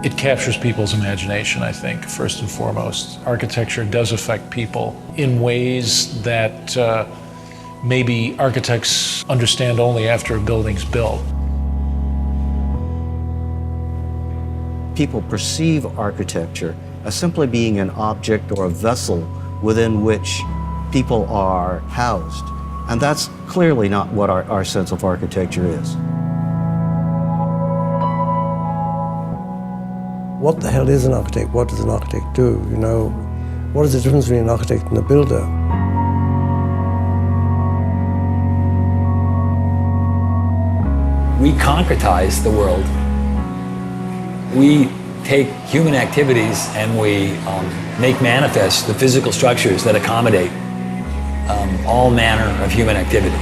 It captures people's imagination, I think, first and foremost. Architecture does affect people in ways that maybe architects understand only after a building's built. People perceive architecture as simply being an object or a vessel within which people are housed. And that's clearly not what our sense of architecture is. What the hell is an architect? What does an architect do? You know, what is the difference between an architect and a builder? We concretize the world. We take human activities and we make manifest the physical structures that accommodate all manner of human activity.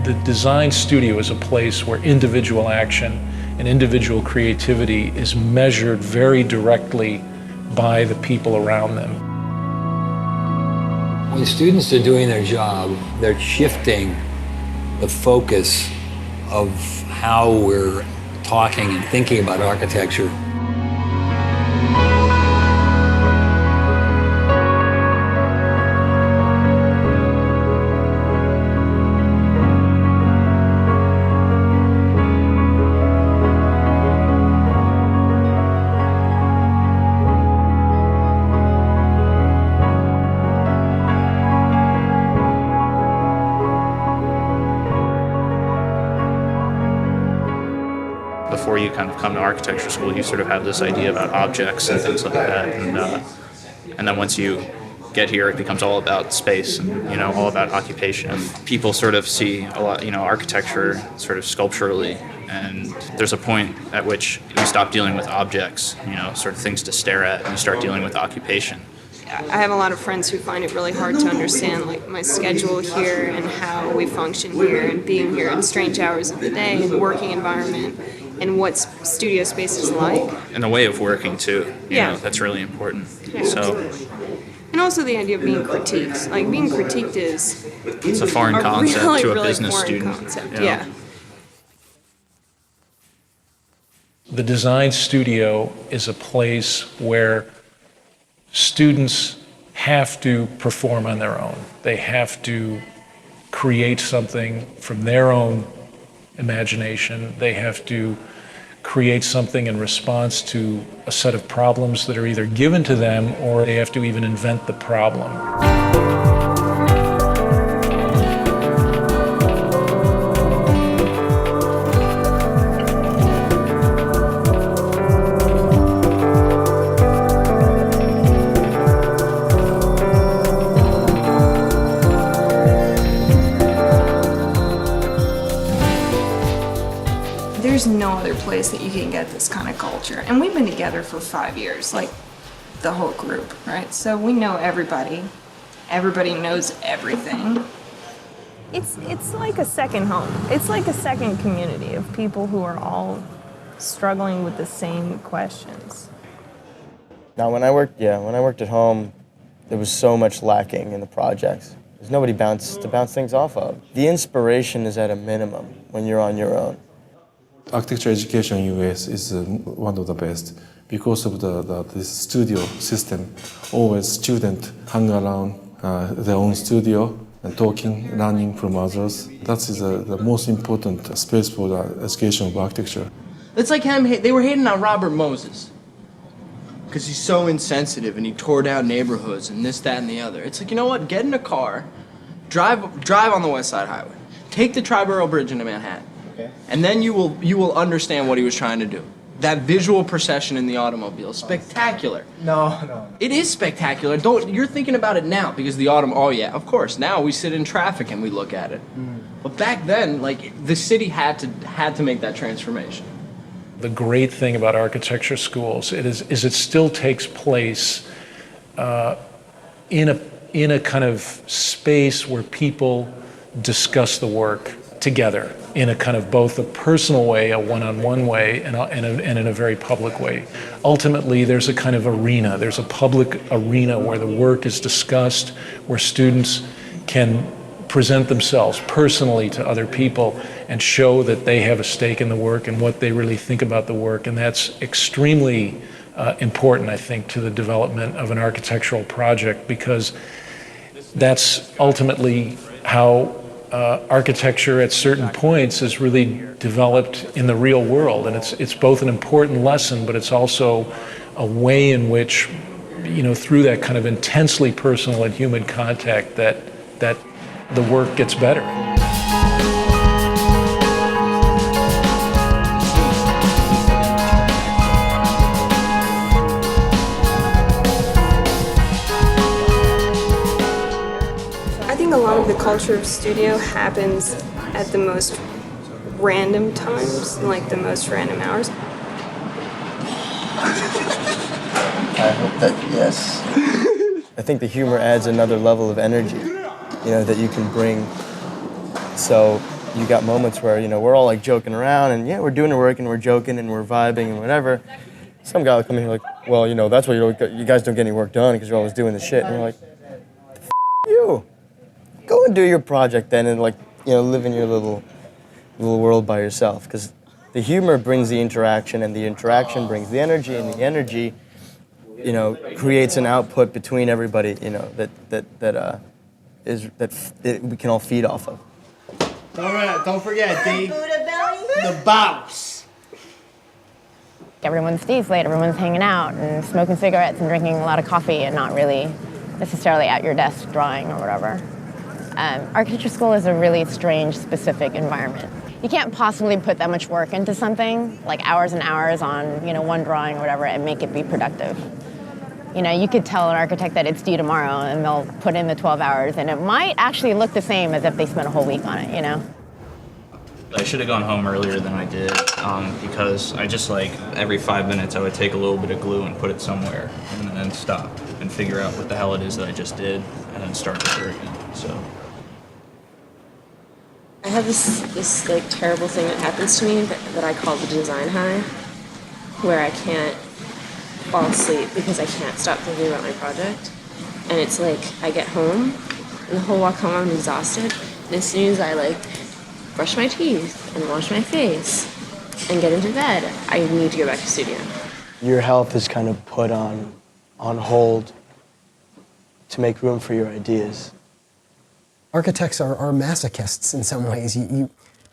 The design studio is a place where individual action and individual creativity is measured very directly by the people around them. When students are doing their job, they're shifting the focus of how we're talking and thinking about architecture. Before you kind of come to architecture school, you sort of have this idea about objects and things like that, and then once you get here, it becomes all about space and all about occupation. And people sort of see a lot, architecture sort of sculpturally, and there's a point at which you stop dealing with objects, sort of things to stare at, and you start dealing with occupation. I have a lot of friends who find it really hard to understand like my schedule here and how we function here and being here at strange hours of the day and working environment and what studio space is like. And the way of working too, Yeah. That's really important. Yeah, So, absolutely. And also the idea of being critiqued. Like being critiqued is it's a foreign concept really, to a really business foreign student. concept. Yeah. The design studio is a place where students have to perform on their own. They have to create something from their own imagination. They have to create something in response to a set of problems that are either given to them or they have to even invent the problem. There's no other place that you can get this kind of culture. And we've been together for 5 years, like the whole group, right? So we know everybody. Everybody knows everything. It's like a second home. It's like a second community of people who are all struggling with the same questions. Now, when I worked at home, there was so much lacking in the projects. There's nobody to bounce things off of. The inspiration is at a minimum when you're on your own. Architecture education in US is one of the best because of this studio system. Always students hang around their own studio and talking, learning from others. That is the most important space for the education of architecture. It's like they were hating on Robert Moses because he's so insensitive and he tore down neighborhoods and this, that, and the other. It's like, you know what? Get in a car, drive on the West Side Highway, take the Triborough Bridge into Manhattan. Okay. And then you will understand what he was trying to do. That visual procession in the automobile, spectacular. No. It is spectacular. You're thinking about it now because oh yeah, of course. Now we sit in traffic and we look at it. But back then, like the city had to make that transformation. The great thing about architecture schools is it still takes place in a kind of space where people discuss the work together in a kind of both a personal way, a one-on-one way, and in a very public way. Ultimately, there's a kind of arena. There's a public arena where the work is discussed, where students can present themselves personally to other people and show that they have a stake in the work and what they really think about the work. And that's extremely important, I think, to the development of an architectural project, because that's ultimately how architecture at certain points is really developed in the real world. And it's both an important lesson, but it's also a way in which, through that kind of intensely personal and human contact, that the work gets better. I think a lot of the culture of studio happens at the most random times, like the most random hours. I hope that, yes. I think the humor adds another level of energy, that you can bring. So you got moments where, we're all like joking around and we're doing the work and we're joking and we're vibing and whatever. Some guy will come in here like, well, that's why you guys don't get any work done because you're always doing the shit. And we're like, you. Go and do your project then and live in your little world by yourself. Because the humor brings the interaction and the interaction brings the energy and the energy creates an output between everybody, that we can all feed off of. Don't forget, Dave, the boss. Everyone stays late, everyone's hanging out and smoking cigarettes and drinking a lot of coffee and not really necessarily at your desk drawing or whatever. Architecture school is a really strange, specific environment. You can't possibly put that much work into something, like hours and hours on, one drawing or whatever, and make it be productive. You could tell an architect that it's due tomorrow and they'll put in the 12 hours and it might actually look the same as if they spent a whole week on it, I should have gone home earlier than I did because I just every 5 minutes I would take a little bit of glue and put it somewhere and then stop and figure out what the hell it is that I just did and then start over again. So I have this terrible thing that happens to me that I call the design high, where I can't fall asleep because I can't stop thinking about my project. And it's I get home and the whole walk home I'm exhausted. And as soon as I brush my teeth and wash my face and get into bed, I need to go back to studio. Your health is kind of put on hold to make room for your ideas. Architects are masochists in some ways.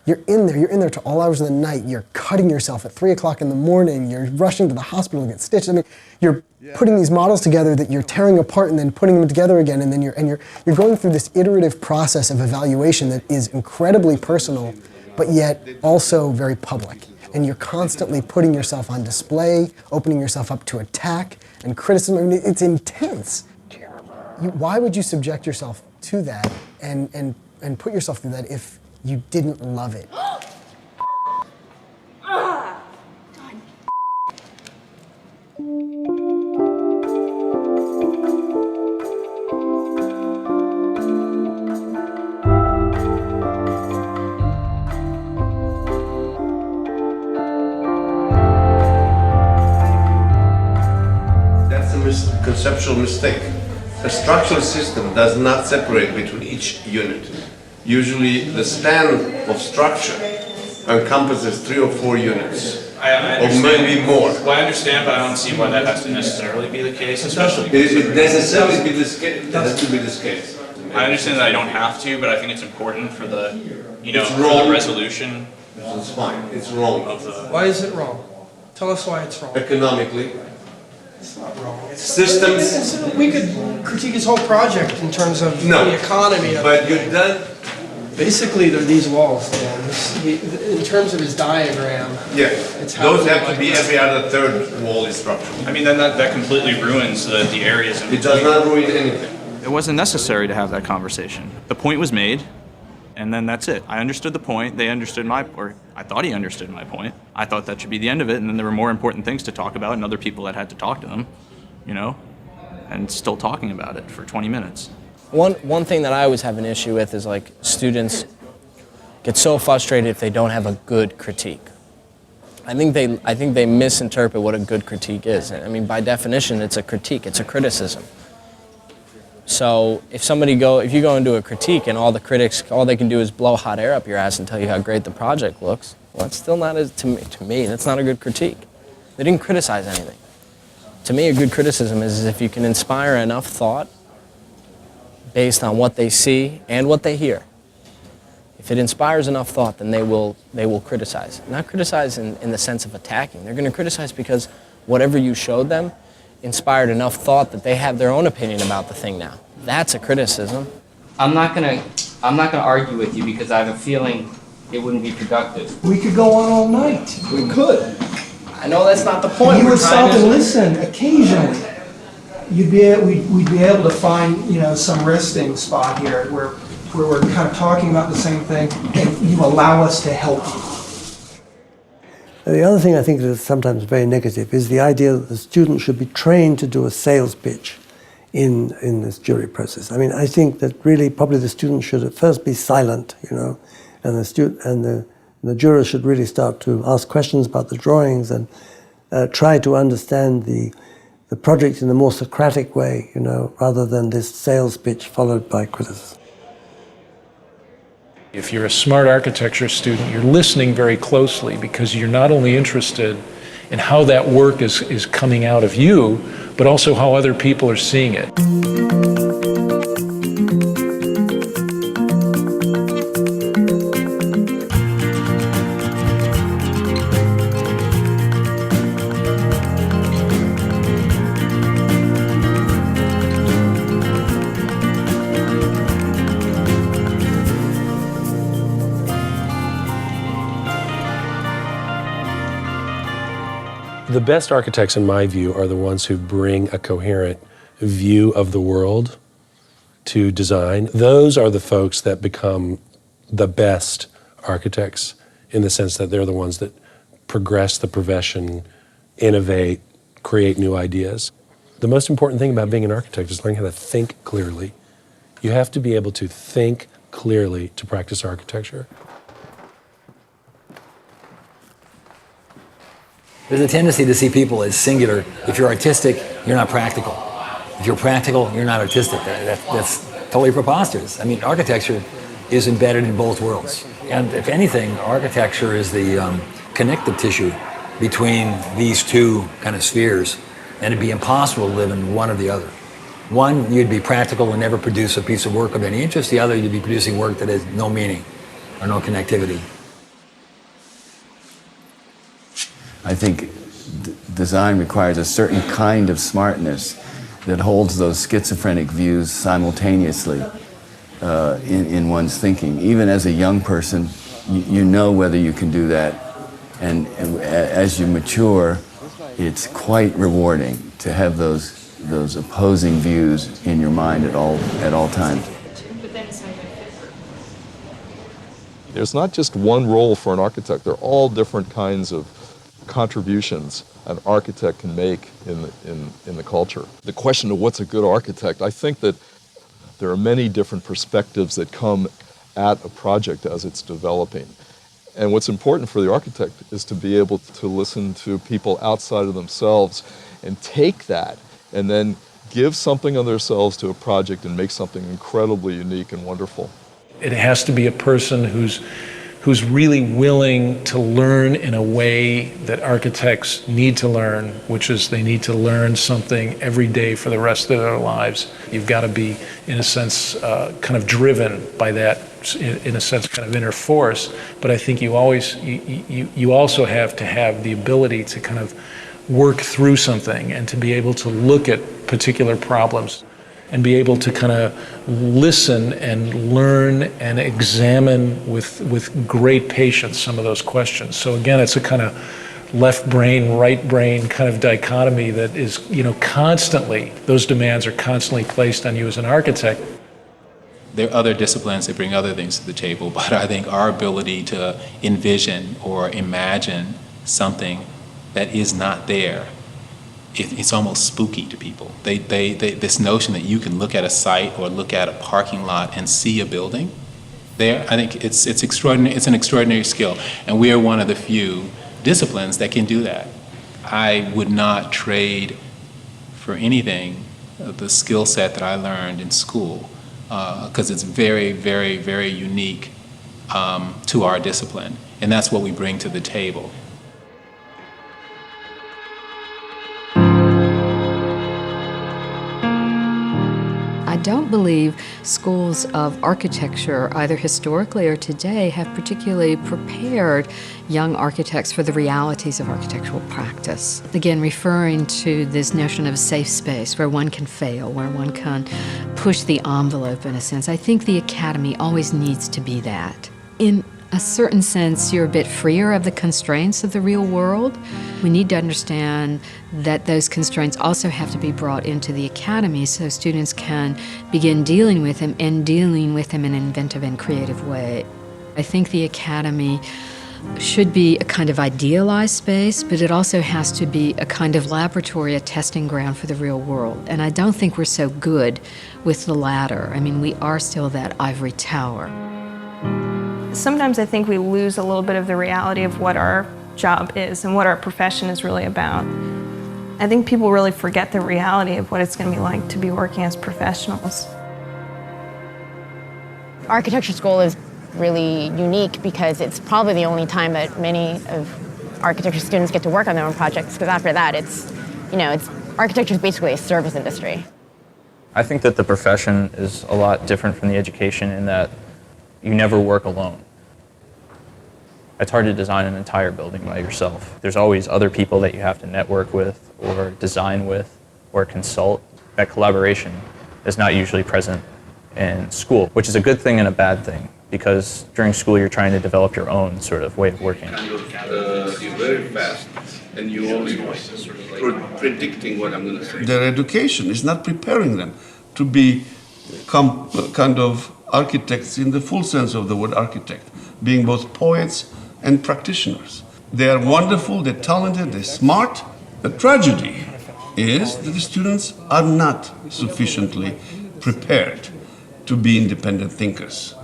You're in there to all hours of the night. You're cutting yourself at 3 o'clock in the morning. You're rushing to the hospital to get stitched. I mean, you're putting these models together that you're tearing apart and then putting them together again. And then you're going through this iterative process of evaluation that is incredibly personal, but yet also very public. And you're constantly putting yourself on display, opening yourself up to attack and criticism. I mean, it's intense. Why would you subject yourself to that and put yourself through that if you didn't love it? That's a conceptual mistake. A structural system does not separate between each unit. Usually the span of structure encompasses 3 or 4 units, or maybe more. Well, I understand, but I don't see why that has to necessarily be the case, especially. It necessarily be this case. It has to be this case. I understand that I don't have to, but I think it's important for the, It's for wrong. the resolution. It's fine. It's wrong. Why is it wrong? Tell us why it's wrong. Economically. It's not wrong. Systems. We could critique his whole project in terms of the economy. But you've done. Basically, they're these walls, Dan. In terms of his diagram. Yeah. It's how Those have to be every other third wall is structural. I mean, then that completely ruins the areas. It does not ruin anything. It wasn't necessary to have that conversation. The point was made, and then that's it. I understood the point. They understood or I thought he understood my point. I thought that should be the end of it, and then there were more important things to talk about and other people that had to talk to them, and still talking about it for 20 minutes. One thing that I always have an issue with is students get so frustrated if they don't have a good critique. I think they misinterpret what a good critique is. I mean, by definition, it's a critique, it's a criticism. So if you go into a critique and all the critics, all they can do is blow hot air up your ass and tell you how great the project looks, well, that's still not, to me, that's not a good critique. They didn't criticize anything. To me, a good criticism is if you can inspire enough thought based on what they see and what they hear. If it inspires enough thought, then they will criticize. Not criticize in the sense of attacking. They're going to criticize because whatever you showed them inspired enough thought that they have their own opinion about the thing now. That's a criticism. I'm not gonna argue with you because I have a feeling it wouldn't be productive. We could go on all night. We could. I know that's not the point. You We're would trying stop and listen occasionally. We'd be able to find, some resting spot here where we're kind of talking about the same thing, and you allow us to help you. The other thing I think that is sometimes very negative is the idea that the student should be trained to do a sales pitch in this jury process. I mean, I think that really probably the student should at first be silent, and the jurors should really start to ask questions about the drawings and try to understand the project in a more Socratic way, rather than this sales pitch followed by criticism. If you're a smart architecture student, you're listening very closely because you're not only interested in how that work is coming out of you, but also how other people are seeing it. The best architects, in my view, are the ones who bring a coherent view of the world to design. Those are the folks that become the best architects in the sense that they're the ones that progress the profession, innovate, create new ideas. The most important thing about being an architect is learning how to think clearly. You have to be able to think clearly to practice architecture. There's a tendency to see people as singular. If you're artistic, you're not practical. If you're practical, you're not artistic. That's totally preposterous. I mean, architecture is embedded in both worlds. And if anything, architecture is the connective tissue between these two kind of spheres. And it'd be impossible to live in one or the other. One, you'd be practical and never produce a piece of work of any interest. The other, you'd be producing work that has no meaning or no connectivity. I think design requires a certain kind of smartness that holds those schizophrenic views simultaneously in one's thinking. Even as a young person, you know whether you can do that. And as you mature, it's quite rewarding to have those opposing views in your mind at all times. There's not just one role for an architect. There are all different kinds of contributions an architect can make in the culture. The question of what's a good architect, I think that there are many different perspectives that come at a project as it's developing. And what's important for the architect is to be able to listen to people outside of themselves and take that and then give something of themselves to a project and make something incredibly unique and wonderful. It has to be a person who's really willing to learn in a way that architects need to learn, which is they need to learn something every day for the rest of their lives. You've got to be, in a sense, kind of driven by that, in a sense, kind of inner force. But I think you also have to have the ability to kind of work through something and to be able to look at particular problems and be able to kind of listen and learn and examine with great patience some of those questions. So again, it's a kind of left brain, right brain kind of dichotomy that is, constantly, those demands are constantly placed on you as an architect. There are other disciplines that bring other things to the table, but I think our ability to envision or imagine something that is not there, it's almost spooky to people. This notion that you can look at a site or look at a parking lot and see a building there, I think it's extraordinary. It's an extraordinary skill, and we are one of the few disciplines that can do that. I would not trade for anything the skill set that I learned in school, because it's very, very, very unique to our discipline, and that's what we bring to the table. I don't believe schools of architecture, either historically or today, have particularly prepared young architects for the realities of architectural practice. Again, referring to this notion of a safe space where one can fail, where one can push the envelope in a sense. I think the academy always needs to be that. In a certain sense, you're a bit freer of the constraints of the real world. We need to understand that those constraints also have to be brought into the academy so students can begin dealing with them and dealing with them in an inventive and creative way. I think the academy should be a kind of idealized space, but it also has to be a kind of laboratory, a testing ground for the real world. And I don't think we're so good with the latter. I mean, we are still that ivory tower. Sometimes I think we lose a little bit of the reality of what our job is and what our profession is really about. I think people really forget the reality of what it's going to be like to be working as professionals. Architecture school is really unique because it's probably the only time that many of architecture students get to work on their own projects, because after that architecture is basically a service industry. I think that the profession is a lot different from the education in that you never work alone. It's hard to design an entire building by yourself. There's always other people that you have to network with or design with or consult. That collaboration is not usually present in school, which is a good thing and a bad thing, because during school you're trying to develop your own sort of way of working. You're very fast and you always predicting what I'm going to say. Their education is not preparing them to become kind of architects in the full sense of the word architect, being both poets and practitioners. They are wonderful, they're talented, they're smart. The tragedy is that the students are not sufficiently prepared to be independent thinkers.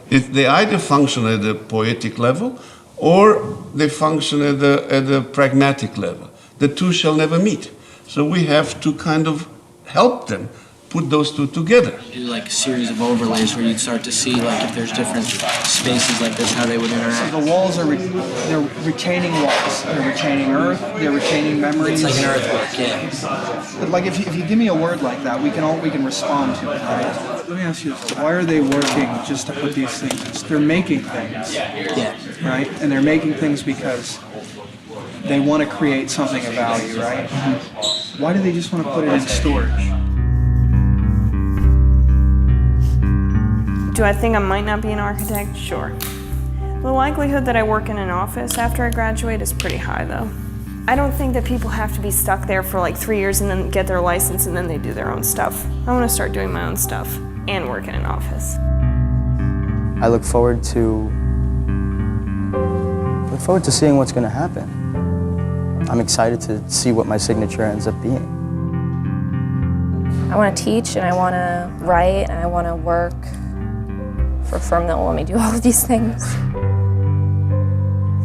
They either function at the poetic level or they function at the pragmatic level. The two shall never meet. So we have to kind of help them put those two together. Do like a series of overlays where you'd start to see like if there's different spaces like this, how they would interact. So the walls are they're retaining walls. They're retaining earth. They're retaining memories. It's like an earthwork, yeah. But like if you give me a word like that, we can respond to it, right? Let me ask you this: why are they working just to put these things? They're making things, yeah, right? And they're making things because they want to create something of value, right? Mm-hmm. Why do they just want to put it in storage? Do I think I might not be an architect? Sure. The likelihood that I work in an office after I graduate is pretty high, though. I don't think that people have to be stuck there for like 3 years and then get their license and then they do their own stuff. I want to start doing my own stuff and work in an office. I look forward to seeing what's going to happen. I'm excited to see what my signature ends up being. I want to teach and I want to write and I want to work for a firm that will let me do all of these things.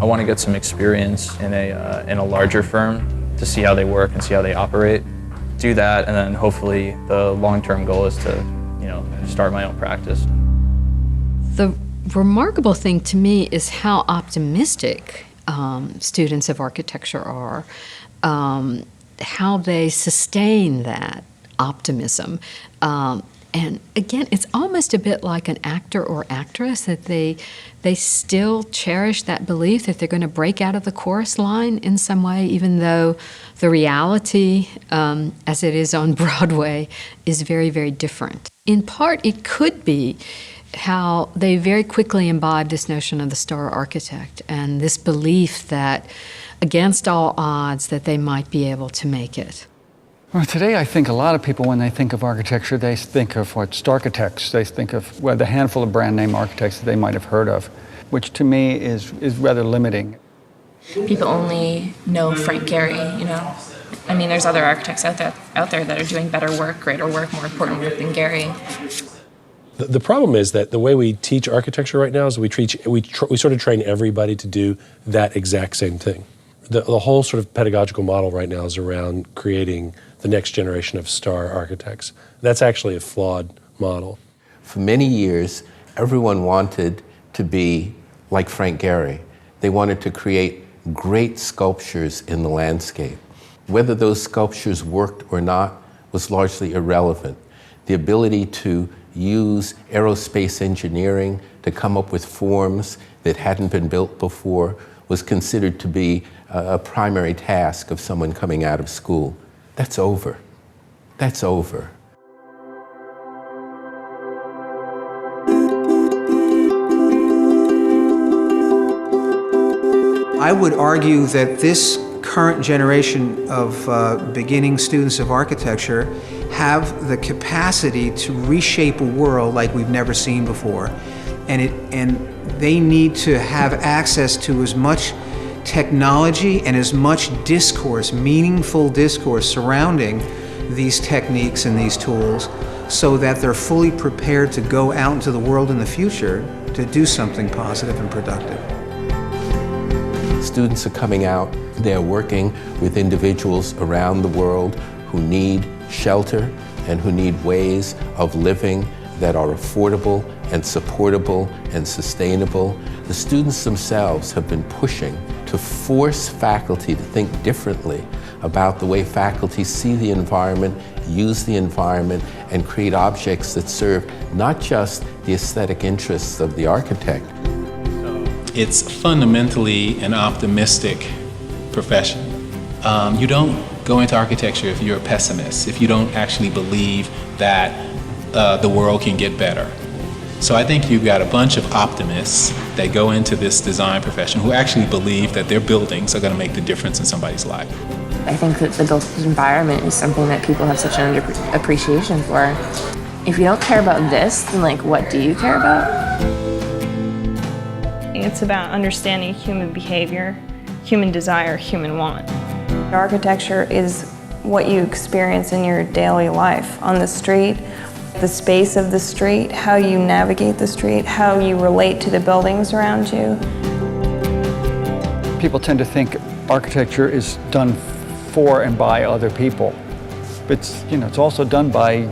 I want to get some experience in a larger firm to see how they work and see how they operate. Do that, and then hopefully the long-term goal is to, start my own practice. The remarkable thing to me is how optimistic students of architecture are, how they sustain that optimism. And again, it's almost a bit like an actor or actress, that they still cherish that belief that they're going to break out of the chorus line in some way, even though the reality, as it is on Broadway, is very, very different. In part, it could be how they very quickly imbibe this notion of the star architect and this belief that, against all odds, that they might be able to make it. Well, today I think a lot of people, when they think of architecture, they think of architects. They think of the handful of brand name architects that they might have heard of, which to me is rather limiting. People only know Frank Gehry, I mean, there's other architects out there that are doing better work, greater work, more important work than Gehry. The problem is that the way we teach architecture right now is we sort of train everybody to do that exact same thing. The whole sort of pedagogical model right now is around creating the next generation of star architects. That's actually a flawed model. For many years, everyone wanted to be like Frank Gehry. They wanted to create great sculptures in the landscape. Whether those sculptures worked or not was largely irrelevant. The ability to use aerospace engineering to come up with forms that hadn't been built before was considered to be a primary task of someone coming out of school. That's over. That's over. I would argue that this current generation of beginning students of architecture have the capacity to reshape a world like we've never seen before. And they need to have access to as much technology and as much discourse, meaningful discourse surrounding these techniques and these tools so that they're fully prepared to go out into the world in the future to do something positive and productive. Students are coming out, they're working with individuals around the world who need shelter and who need ways of living that are affordable and supportable and sustainable. The students themselves have been pushing to force faculty to think differently about the way faculty see the environment, use the environment, and create objects that serve not just the aesthetic interests of the architect. It's fundamentally an optimistic profession. You don't go into architecture if you're a pessimist, if you don't actually believe that the world can get better. So I think you've got a bunch of optimists that go into this design profession who actually believe that their buildings are going to make the difference in somebody's life. I think that the built environment is something that people have such an appreciation for. If you don't care about this, then like, what do you care about? It's about understanding human behavior, human desire, human want. Architecture is what you experience in your daily life on the street, the space of the street, how you navigate the street, how you relate to the buildings around you. People tend to think architecture is done for and by other people. It's also done by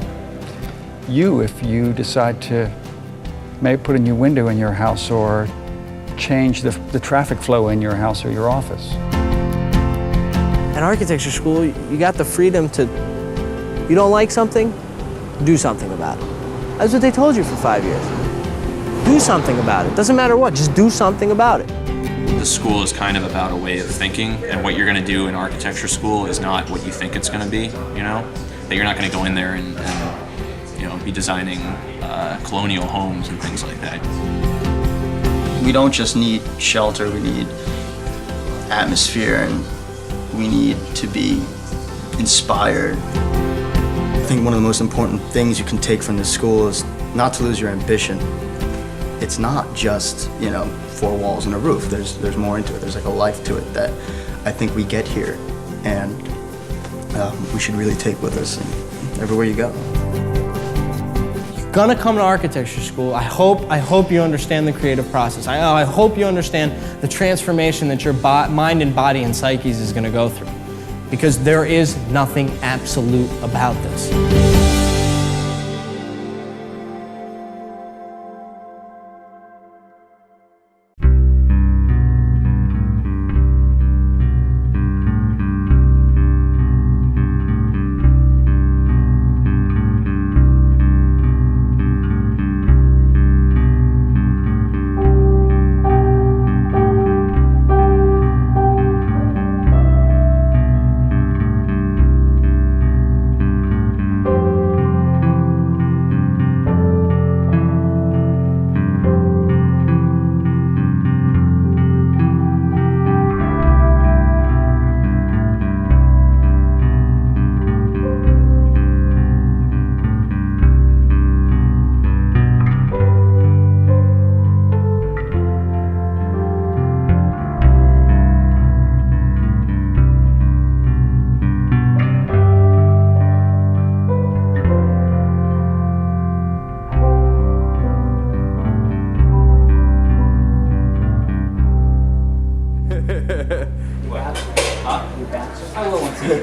you if you decide to maybe put a new window in your house or change the traffic flow in your house or your office. At architecture school, you got the freedom to, you don't like something, do something about it. That's what they told you for 5 years. Do something about it. Doesn't matter what, just do something about it. The school is kind of about a way of thinking, and what you're going to do in architecture school is not what you think it's going to be, you know? That you're not going to go in there and be designing colonial homes and things like that. We don't just need shelter, we need atmosphere, and we need to be inspired. I think one of the most important things you can take from this school is not to lose your ambition. It's not just, 4 walls and a roof. There's more into it. There's like a life to it that I think we get here, and we should really take with us everywhere you go. You're gonna come to architecture school. I hope you understand the creative process. I hope you understand the transformation that your mind and body and psyches is gonna go through. Because there is nothing absolute about this.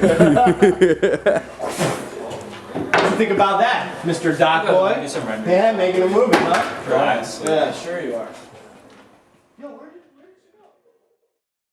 What do you think about that, Mr. Doc Boy? Yeah, making a movie, huh? Right. Yeah, sure you are. Yo, where did